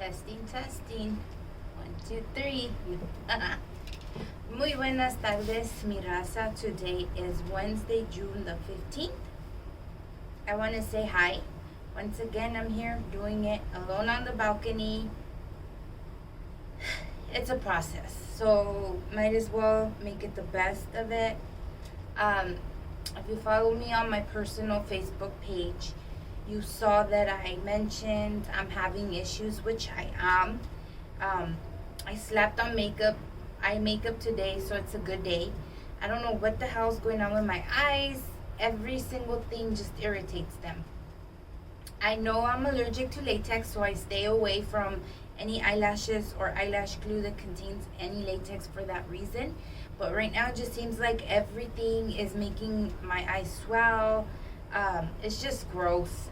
Testing, testing. 1, 2, 3. Muy buenas tardes, mi raza. Today is Wednesday, June the 15th. I want to say hi. Once again, I'm here doing it alone on the balcony. It's a process, so might as well make it the best of it. If you follow me on my personal Facebook page, you saw that I mentioned I'm having issues, which I am. I slapped on makeup. I makeup today, so it's a good day. I don't know what the hell's going on with my eyes. Every single thing just irritates them. I know I'm allergic to latex, so I stay away from any eyelashes or eyelash glue that contains any latex for that reason. But right now it just seems like everything is making my eyes swell. It's just gross.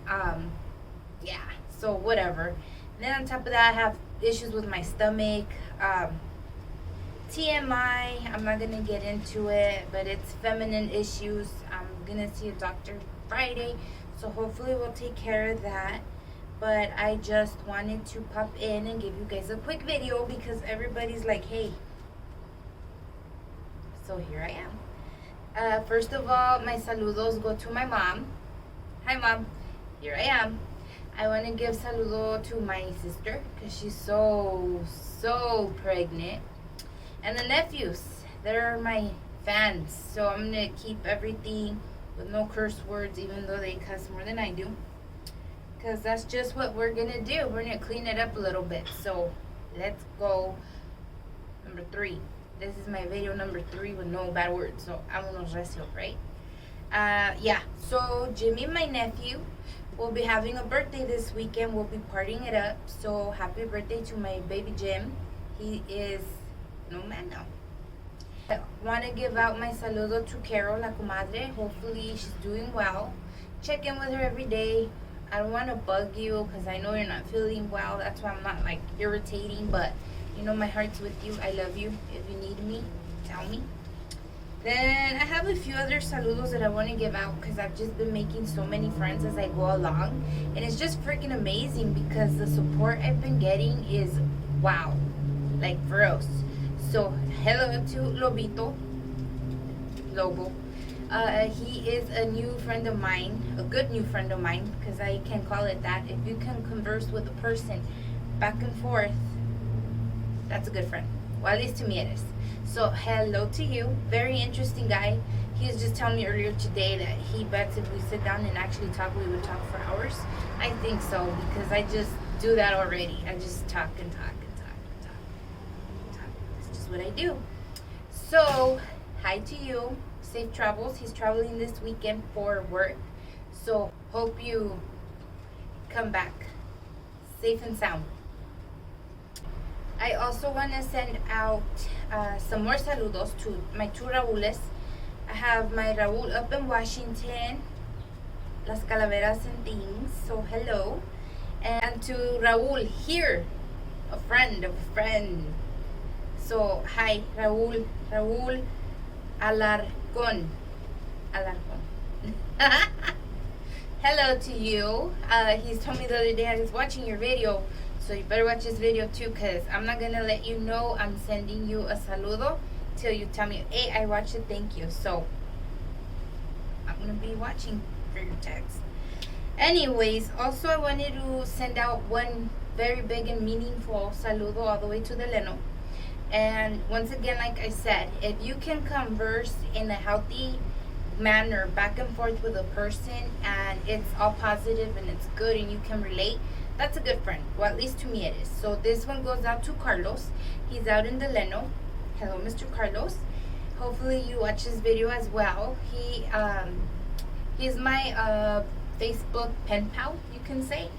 Yeah, so whatever. And then on top of that, I have issues with my stomach. TMI, I'm not gonna get into it, but it's feminine issues. I'm gonna see a doctor Friday, so hopefully we'll take care of that. But I just wanted to pop in and give you guys a quick video because everybody's like, hey. So here I am. First of all, my saludos go to my mom. Hi mom, here I am. I want to give saludo to my sister because she's so pregnant. And the nephews, they're my fans. So I'm going to keep everything with no curse words, even though they cuss more than I do. Because that's just what we're going to do. We're going to clean it up a little bit. So let's go. Number 3. This is my video number 3 with no bad words. So vámonos recio, right? Yeah. So Jimmy, my nephew, will be having a birthday this weekend. We'll be partying it up. So happy birthday to my baby Jim. He is no man now. I want to give out my saludo to Carol, la comadre. Hopefully she's doing well. Check in with her every day. I don't want to bug you because I know you're not feeling well. That's why I'm not like irritating, but you know my heart's with you. I love you. If you need me, tell me. Then I have a few other saludos that I want to give out because I've just been making so many friends as I go along. And it's just freaking amazing because the support I've been getting is wow. Like gross. So hello to Lobito. Lobo. He is a new friend of mine, a good new friend of mine, because I can call it that. If you can converse with a person back and forth, that's a good friend. Well, at least to me it is. So hello to you. Very interesting guy. He was just telling me earlier today that he bets if we sit down and actually talk, we would talk for hours. I think so, because I just do that already. I just talk and talk and talk and talk and talk. That's just what I do. So hi to you. Safe travels. He's traveling this weekend for work, so hope you come back safe and sound. I also want to send out some more saludos to my 2 Raules. I have my Raul up in Washington, Las Calaveras and things, so hello. And to Raul here, a friend of a friend. So hi Raul Alarcon. Hello to you. He's told me the other day I was watching your video, so you better watch this video too, because I'm not gonna let you know I'm sending you a saludo till you tell me, hey, I watched it, thank you. So I'm gonna be watching for your text. Anyways, also I wanted to send out one very big and meaningful saludo all the way to the Leno. And once again, like I said, if you can converse in a healthy manner back and forth with a person and it's all positive and it's good and you can relate, that's a good friend. Well, at least to me it is. So this one goes out to Carlos. He's out in Delano. Hello, Mr. Carlos. Hopefully you watch this video as well. He's my Facebook pen pal, you can say.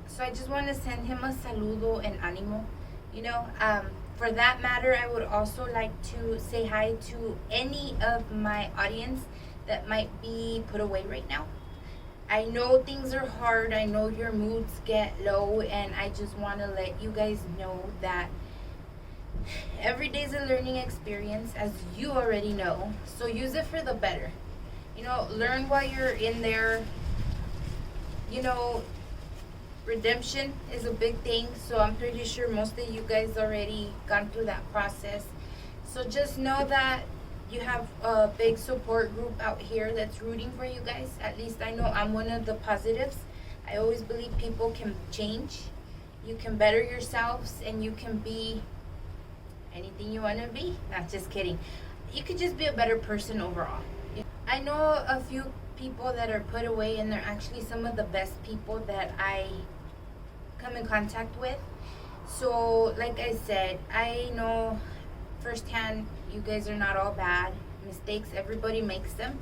So I just want to send him a saludo and animo. You know, for that matter, I would also like to say hi to any of my audience that might be put away right now. I know things are hard. I know your moods get low, and I just want to let you guys know that every day is a learning experience, as you already know. So use it for the better. You know, learn while you're in there. You know, redemption is a big thing, so I'm pretty sure most of you guys already gone through that process. So just know that you have a big support group out here that's rooting for you guys. At least I know I'm one of the positives. I always believe people can change. You can better yourselves, and you can be anything you want to be. Not just kidding. You could just be a better person overall. I know a few people that are put away, and they're actually some of the best people that I come in contact with. So like I said, I know firsthand you guys are not all bad. Mistakes, everybody makes them.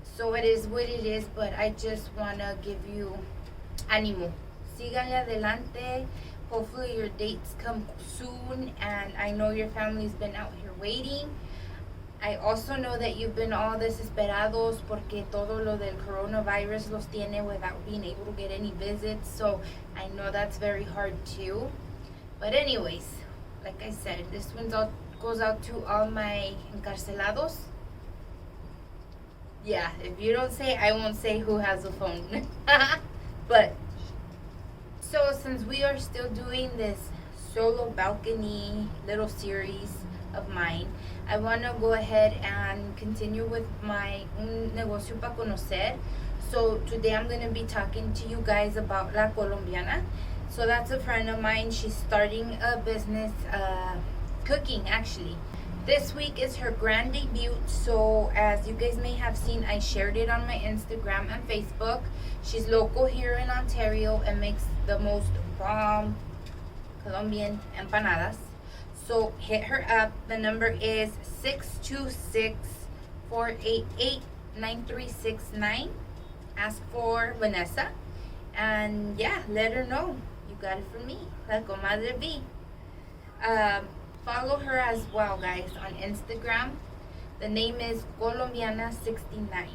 So it is what it is, but I just want to give you ánimo. Síganle adelante. Hopefully your dates come soon, and I know your family's been out here waiting. I also know that you've been all desesperados porque todo lo del coronavirus los tiene without being able to get any visits. So I know that's very hard too. But anyways, like I said, this one goes out to all my encarcelados. Yeah, if you don't say, I won't say who has a phone. But so since we are still doing this solo balcony little series of mine, I want to go ahead and continue with my Un Negocio Pa Conocer. So today I'm going to be talking to you guys about La Colombiana. So that's a friend of mine. She's starting a business, cooking actually. This week is her grand debut. So as you guys may have seen, I shared it on my Instagram and Facebook. She's local here in Ontario and makes the most bomb Colombian empanadas. So hit her up. The number is 626-488-9369. Ask for Vanessa. And yeah, let her know you got it from me, La Comadre B. Follow her as well, guys, on Instagram. The name is Colombiana69.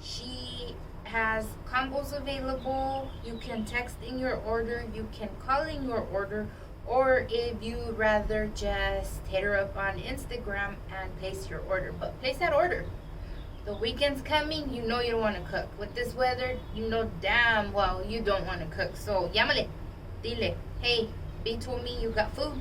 She has combos available. You can text in your order. You can call in your order. Or if you'd rather just hit her up on Instagram and place your order. But place that order. The weekend's coming, you know you don't want to cook. With this weather, you know damn well you don't want to cook. So, llámale, dile, hey, B told me you got food.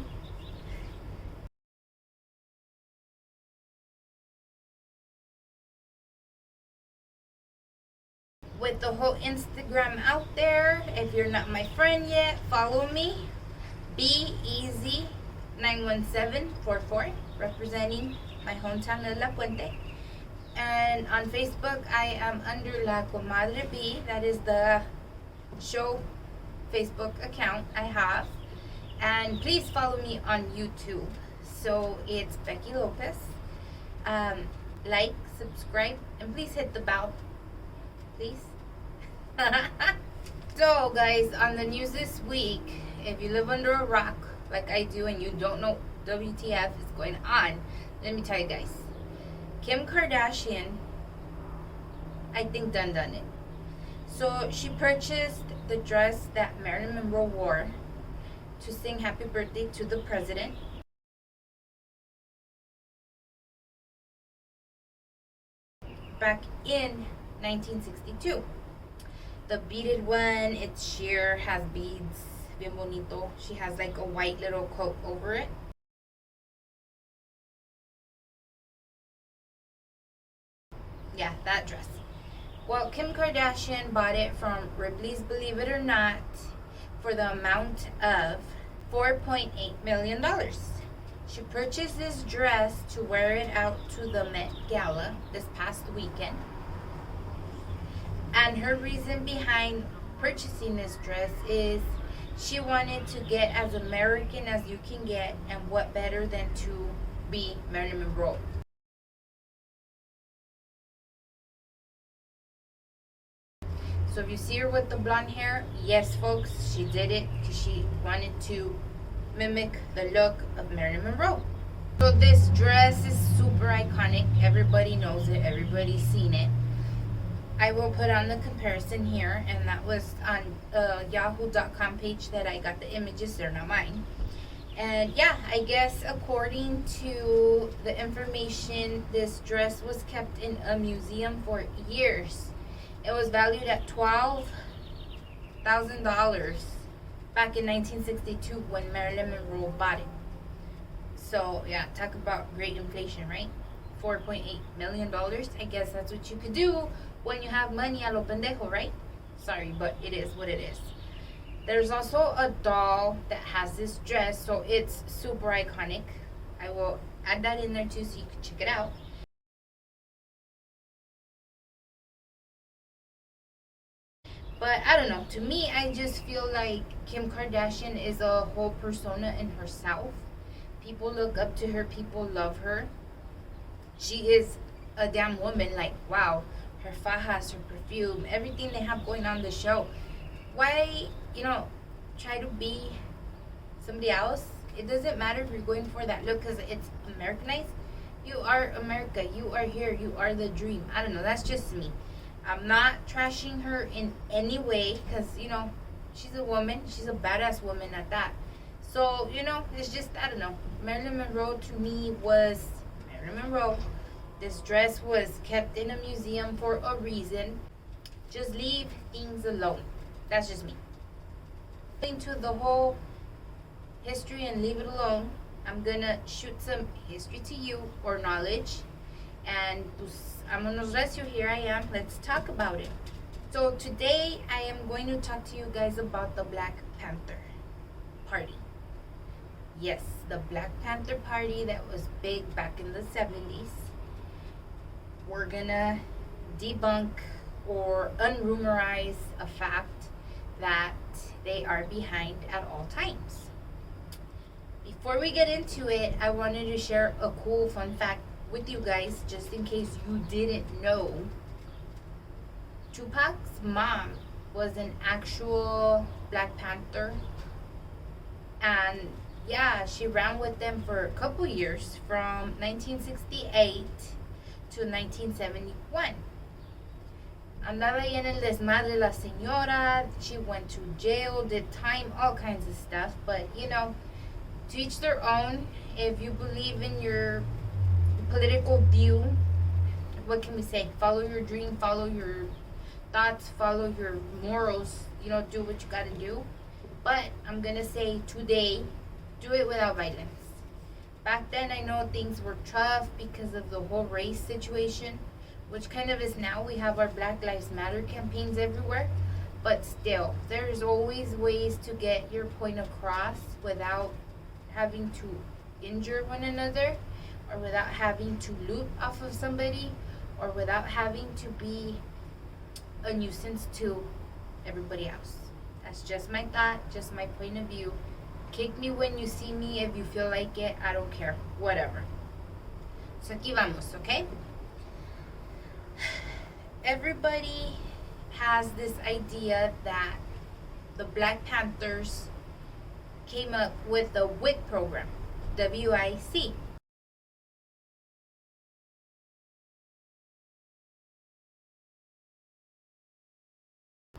With the whole Instagram out there, if you're not my friend yet, follow me. BEasy91744, representing my hometown of La Puente. And on Facebook, I am under La Comadre B. That is the show Facebook account I have. And please follow me on YouTube. So it's Becky Lopez. Like, subscribe, and please hit the bell. Please. So guys, on the news this week, if you live under a rock like I do and you don't know WTF is going on, let me tell you guys. Kim Kardashian, I think done it. So she purchased the dress that Marilyn Monroe wore to sing happy birthday to the president. Back in 1962. The beaded one, it's sheer, has beads, bien bonito. She has like a white little coat over it. Yeah, that dress. Well, Kim Kardashian bought it from Ripley's Believe It or Not for the amount of $4.8 million. She purchased this dress to wear it out to the Met Gala this past weekend. And her reason behind purchasing this dress is she wanted to get as American as you can get, and what better than to be Marilyn Monroe. So if you see her with the blonde hair, yes folks, she did it because she wanted to mimic the look of Marilyn Monroe. So this dress is super iconic. Everybody knows it. Everybody's seen it. I will put on the comparison here, and that was on yahoo.com page that I got the images. They're not mine. And yeah, I guess according to the information, this dress was kept in a museum for years. It was valued at $12 back in 1962 when Marilyn Monroe bought it. So yeah, talk about great inflation, right? $4.8 million. I guess that's what you could do when you have money a lo pendejo, right? Sorry, but it is what it is. There's also a doll that has this dress, so it's super iconic. I will add that in there too so you can check it out. But I don't know. To me, I just feel like Kim Kardashian is a whole persona in herself. People look up to her, people love her. She is a damn woman. Like, wow, her fajas, her perfume, everything they have going on the show. Why, try to be somebody else? It doesn't matter if you're going for that look because it's Americanized. You are America. You are here. You are the dream. I don't know. That's just me. I'm not trashing her in any way because, she's a woman. She's a badass woman at that. So, it's just, I don't know. Marilyn Monroe to me was Marilyn Monroe. This dress was kept in a museum for a reason. Just leave things alone. That's just me. Into the whole history and leave it alone. I'm gonna shoot some history to you or knowledge. And vámonos recio, here I am. Let's talk about it. So today I am going to talk to you guys about the Black Panther Party. Yes, the Black Panther Party that was big back in the 70s. We're gonna debunk or unrumorize a fact that they are behind at all times. Before we get into it, I wanted to share a cool fun fact with you guys, just in case you didn't know. Tupac's mom was an actual Black Panther, and yeah, she ran with them for a couple years from 1968 to 1971. Andaba ahí en el desmadre la señora. She went to jail, did time, all kinds of stuff. But to each their own. If you believe in your political view, what can we say? Follow your dream, follow your thoughts, follow your morals. Do what you gotta do. But I'm gonna say today, do it without violence. Back then, I know things were tough because of the whole race situation, which kind of is now. We have our Black Lives Matter campaigns everywhere. But still, there's always ways to get your point across without having to injure one another, or without having to loot off of somebody, or without having to be a nuisance to everybody else. That's just my thought, just my point of view. Kick me when you see me if you feel like it. I don't care. Whatever. So aquí vamos, okay? Everybody has this idea that the Black Panthers came up with the WIC program, WIC.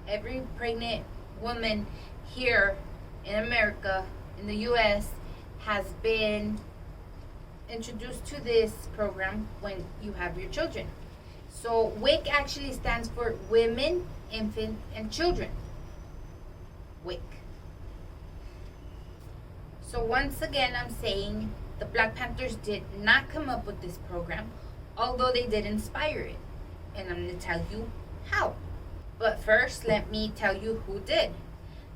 Every pregnant woman here in America, in the US, has been introduced to this program when you have your children. So WIC actually stands for Women, Infant, and Children. WIC. So once again, I'm saying the Black Panthers did not come up with this program, although they did inspire it. And I'm going to tell you how. But first, let me tell you who did.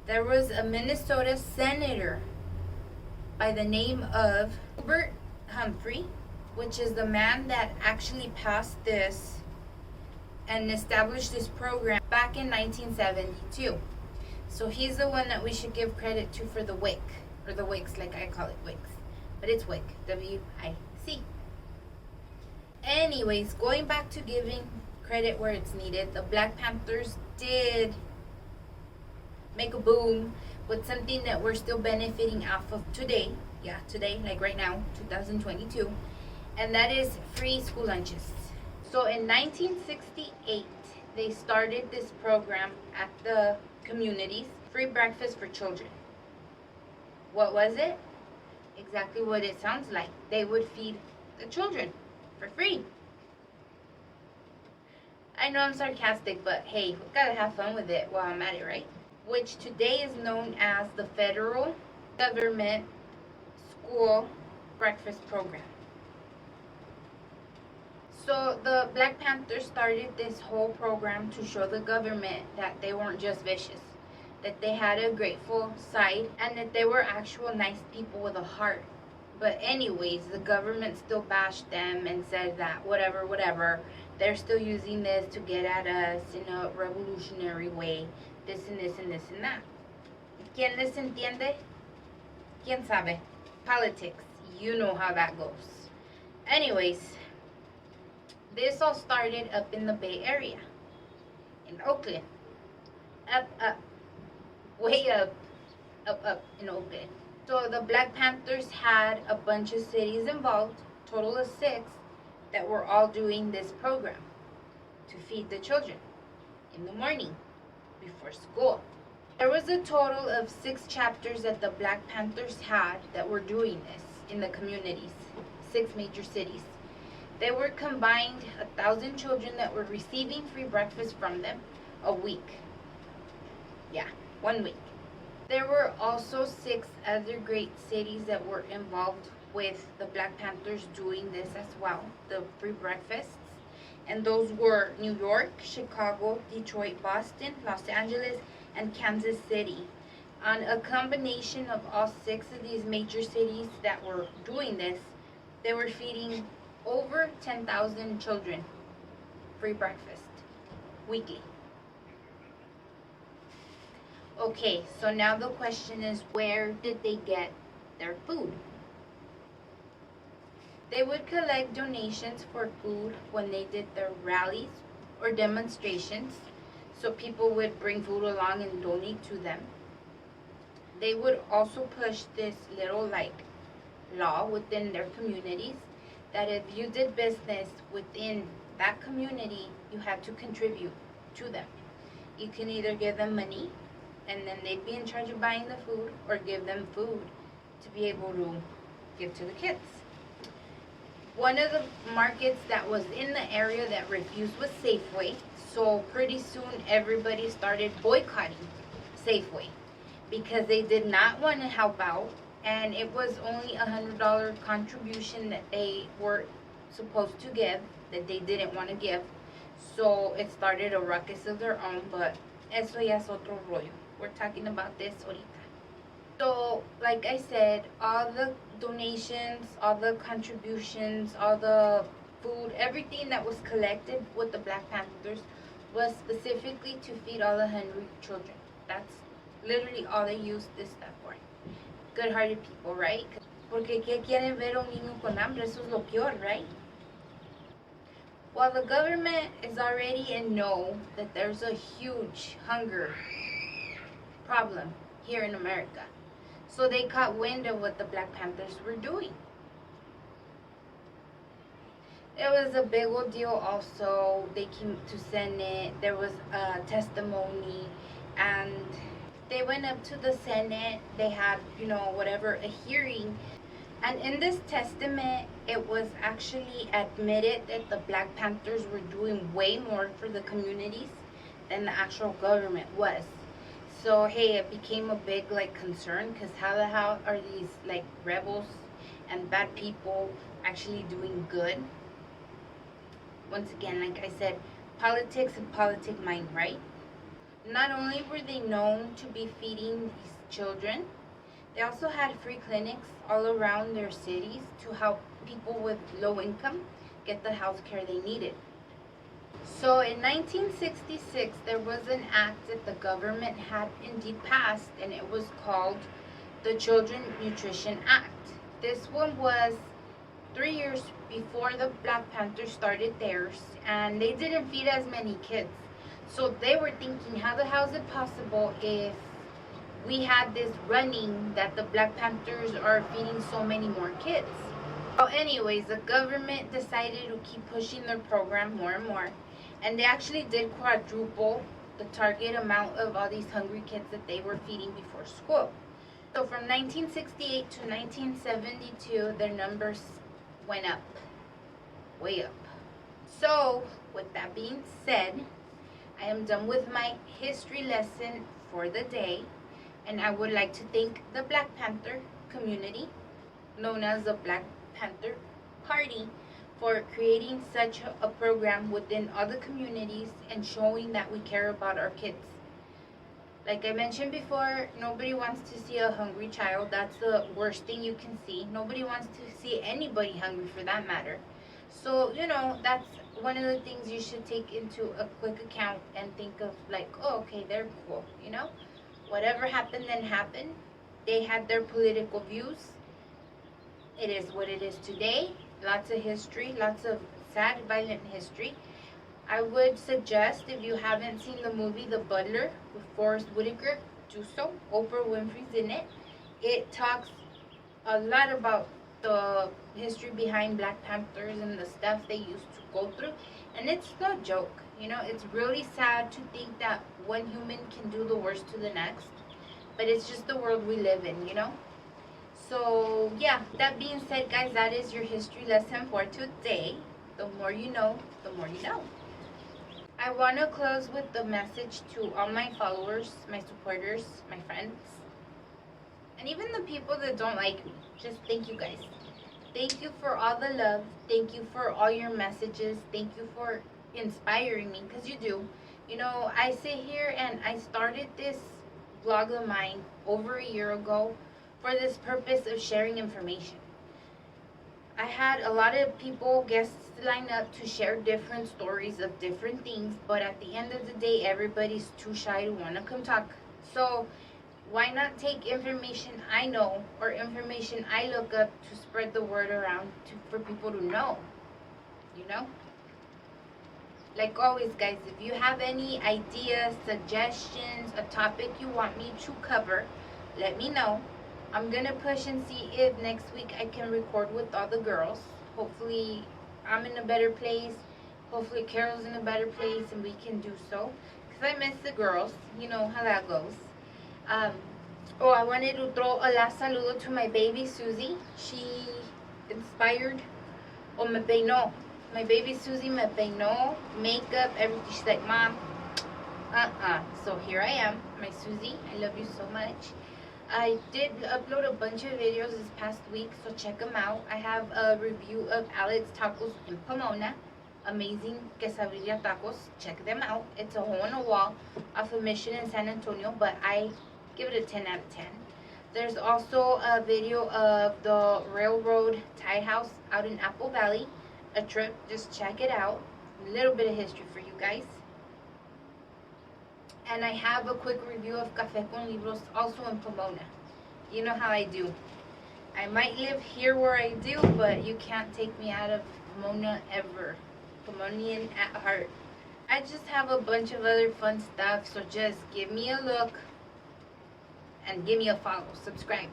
There was a Minnesota senator by the name of Hubert Humphrey, which is the man that actually passed this and established this program back in 1972. So he's the one that we should give credit to for the WIC, or the WICs, like I call it WICs. But it's WIC, W-I-C. Anyways, going back to giving credit where it's needed, the Black Panthers did make a boom with something that we're still benefiting off of today. Yeah, today, like right now, 2022. And that is free school lunches. So in 1968, they started this program at the communities, free breakfast for children. What was it? Exactly what it sounds like. They would feed the children for free. I know I'm sarcastic, but hey, we gotta have fun with it while I'm at it, right? which today is known as the Federal Government School Breakfast Program. So the Black Panthers started this whole program to show the government that they weren't just vicious, that they had a grateful side, and that they were actual nice people with a heart. But anyways, the government still bashed them and said that whatever, they're still using this to get at us in a revolutionary way, this and this and this and that. ¿Quién les entiende? ¿Quién sabe? Politics, you know how that goes. Anyways, this all started up in the Bay Area, in Oakland. Up, way up in Oakland. So the Black Panthers had a bunch of cities involved, total of 6, that were all doing this program to feed the children in the morning before school. There was a total of 6 chapters that the Black Panthers had that were doing this in the communities, 6 major cities. They were combined 1,000 children that were receiving free breakfast from them a week. Yeah, 1 week. There were also 6 other great cities that were involved with the Black Panthers doing this as well, the free breakfasts. And those were New York, Chicago, Detroit, Boston, Los Angeles, and Kansas City. On a combination of all 6 of these major cities that were doing this, they were feeding over 10,000 children free breakfast weekly. Okay, so now the question is, where did they get their food? They would collect donations for food when they did their rallies or demonstrations, so people would bring food along and donate to them. They would also push this little law within their communities that if you did business within that community, you had to contribute to them. You can either give them money and then they'd be in charge of buying the food, or give them food to be able to give to the kids. One of the markets that was in the area that refused was Safeway, so pretty soon everybody started boycotting Safeway because they did not want to help out, and it was only $100 contribution that they were supposed to give that they didn't want to give. So it started a ruckus of their own, but eso ya es otro rollo. We're talking about this ahorita. So, like I said, all the donations, all the contributions, all the food, everything that was collected with the Black Panthers was specifically to feed all the hungry children. That's literally all they used this stuff for. Good-hearted people, right? Porque ¿qué quieren ver a un niño con hambre? Eso es lo peor, right? Well, the government is already in know that there's a huge hunger problem here in America. So they caught wind of what the Black Panthers were doing. It was a big old deal also. They came to Senate. There was a testimony, and they went up to the Senate. They had, a hearing. And in this testament, it was actually admitted that the Black Panthers were doing way more for the communities than the actual government was. So, hey, it became a big, concern, because how the hell are these, rebels and bad people actually doing good? Once again, like I said, politics and politic mind, right? Not only were they known to be feeding these children, they also had free clinics all around their cities to help people with low income get the health care they needed. So in 1966, there was an act that the government had indeed passed, and it was called the Children Nutrition Act. This one was 3 years before the Black Panthers started theirs, and they didn't feed as many kids. So they were thinking, how the hell is it possible if we had this running that the Black Panthers are feeding so many more kids? Well, anyways, the government decided to keep pushing their program more and more, and they actually did quadruple the target amount of all these hungry kids that they were feeding before school. So from 1968 to 1972, their numbers went up, way up. So, with that being said, I am done with my history lesson for the day. And I would like to thank the Black Panther community, known as the Black Panther Party, for creating such a program within other communities and showing that we care about our kids. Like I mentioned before, nobody wants to see a hungry child. That's the worst thing you can see. Nobody wants to see anybody hungry for that matter. So, that's one of the things you should take into a quick account and think of like, oh, okay, they're cool, Whatever happened then happened. They had their political views. It is what it is today. Lots of history, lots of sad, violent history. I would suggest, if you haven't seen the movie The Butler with Forrest Whitaker, do so. Oprah Winfrey's in it. It talks a lot about the history behind Black Panthers and the stuff they used to go through. And it's no joke. It's really sad to think that one human can do the worst to the next. But it's just the world we live in, So, yeah, that being said, guys, that is your history lesson for today. The more you know, the more you know. I want to close with the message to all my followers, my supporters, my friends, and even the people that don't like me. Just thank you, guys. Thank you for all the love. Thank you for all your messages. Thank you for inspiring me, because you do. I sit here and I started this vlog of mine over a year ago for this purpose of sharing information. I had a lot of people, guests, line up to share different stories of different things, but at the end of the day, everybody's too shy to want to come talk. So why not take information I know or information I look up to spread the word around for people to know, Like always, guys, if you have any ideas, suggestions, a topic you want me to cover, let me know. I'm going to push and see if next week I can record with all the girls. Hopefully I'm in a better place. Hopefully Carol's in a better place and we can do so. Because I miss the girls. You know how that goes. I wanted to throw a last saludo to my baby Susie. She inspired, o me peinó. My baby Susie me peinó, makeup, everything. She's like, Mom, So here I am, my Susie. I love you so much. I did upload a bunch of videos this past week, so check them out. I have a review of Alex Tacos in Pomona. Amazing quesadilla tacos. Check them out. It's a hole in a wall off of Mission in San Antonio, but I give it a 10 out of 10. There's also a video of the Railroad Tie House out in Apple Valley. A trip. Just check it out. A little bit of history for you guys. And I have a quick review of Café con Libros also in Pomona. You know how I do. I might live here where I do, but you can't take me out of Pomona ever. Pomonian at heart. I just have a bunch of other fun stuff, so just give me a look and give me a follow, subscribe.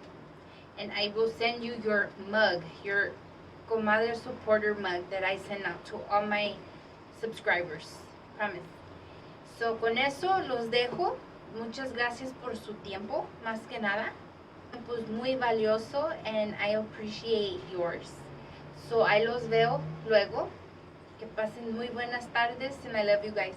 And I will send you your mug, your Comadre supporter mug that I send out to all my subscribers. Promise. So, con eso los dejo. Muchas gracias por su tiempo, más que nada. Pues muy valioso, and I appreciate yours. So, ahí los veo luego. Que pasen muy buenas tardes, and I love you guys.